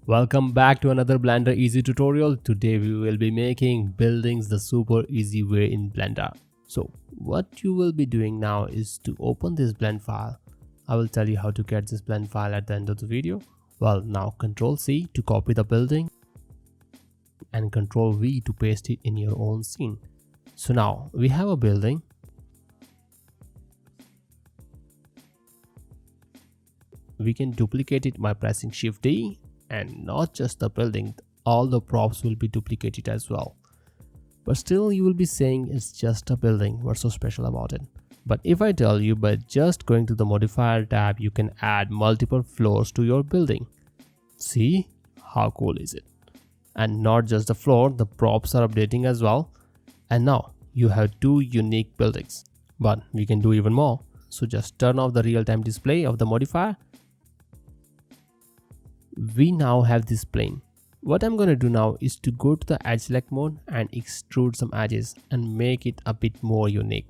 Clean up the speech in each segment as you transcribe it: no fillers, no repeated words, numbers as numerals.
Welcome back to another Blender Easy tutorial. Today we will be making buildings the super easy way in Blender. So what you will be doing now is to open this blend file. I will tell you how to get this blend file at the end of the video. Well, now Ctrl C to copy the building and Ctrl V to paste it in your own scene. So now we have a building. We can duplicate it by pressing Shift D. And not just the building, all the props will be duplicated as well. But still you will be saying it's just a building, what's so special about it? But if I tell you by just going to the modifier tab, you can add multiple floors to your building. See how cool is it? And not just the floor, the props are updating as well. And now you have two unique buildings. But we can do even more. So just turn off the real-time display of the modifier. We now have this plane. What I'm going to do now is to go to the edge select mode and extrude some edges and make it a bit more unique.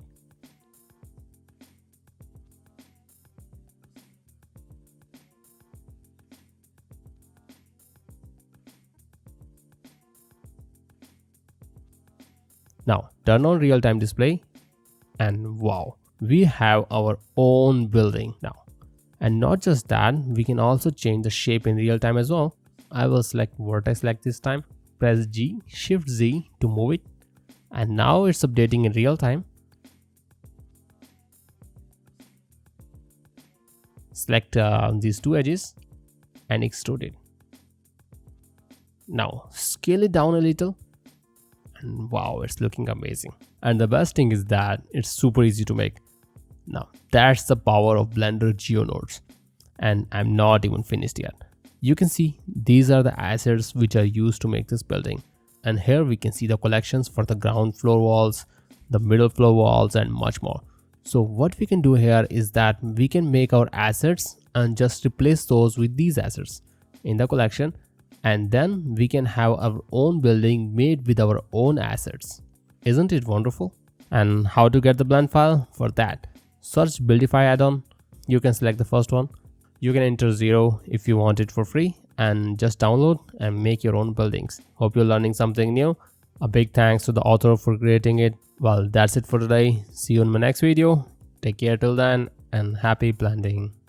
Now turn on real-time display and wow, we have our own building now. And not just that, we can also change the shape in real time as well. I will select vertex select this time, press G, Shift Z to move it. And now it's updating in real time. Select these two edges and extrude it. Now scale it down a little. And wow, it's looking amazing. And the best thing is that it's super easy to make. Now that's the power of Blender GeoNodes, and I'm not even finished yet. You can see these are the assets which are used to make this building, and here we can see the collections for the ground floor walls, the middle floor walls, and much more. So what we can do here is that we can make our assets and just replace those with these assets in the collection, and then we can have our own building made with our own assets. Isn't it wonderful? And how to get the blend file? For that, search Buildify add-on. You can select the first one. You can enter 0 if you want it for free and just download and make your own buildings. Hope you're learning something new. A big thanks to the author for creating it. Well, that's it for today. See you in my next video. Take care till then and happy blending.